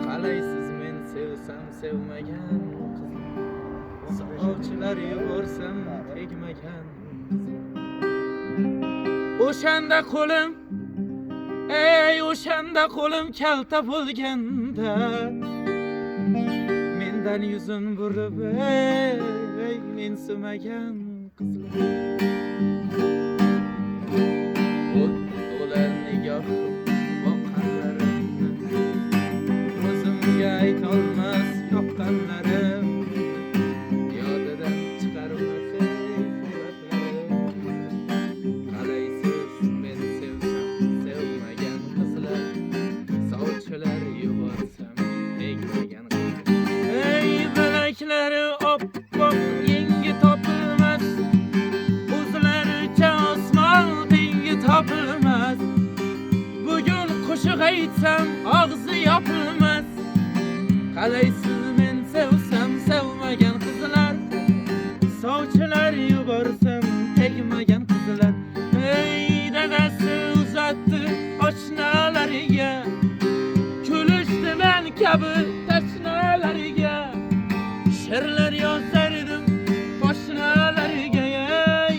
Qalaysiz men sevsam sevmagan qiz, sovchilar yuborsam tegmagan qiz. O'shanda qo'lim, ey o'shanda qo'lim kalta bo'lganda mendan yuzin burib ey mensimagan qizlar. O'lar nigohim boqqanlarimni o'zimga aytolmas yoqqanlarim, yodidan chiqarmas suratlarim. Qalaysiz men sevsam sevmagan qizlar, sovchilar yuborsam tegmagan qizlar. Ey bilaklari oppoq yengi topilmas, o'zlaricha osmon tengi topilmas. Bugun qo'shiq aytsam og'zi yopilmas. Qalaysiz men sevsam sevmagan qizlar, sovchilar yuborsam tegmagan qizlar. Ey dadasi uzatdi oshnalariga, kulishdi men kabi tashnalariga. She'rlar yozar edim poshnalariga. Ey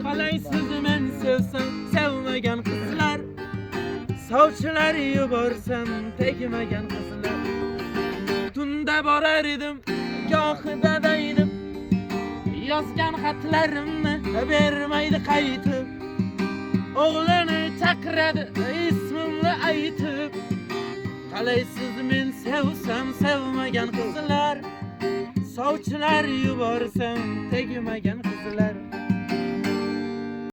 qalaysiz men sevsam sevmagan qizlar, sovchilar yuborsam tegmagan qizlar. Tunda borar edim, gohida deydim, yozgan xatlarimni bermaydi qaytib. O'g'lini chaqiradi ismimni aytib. Qalaysiz men sevsam sevmagan qizlar, sovchilar yuborsam tegmagan qizlar.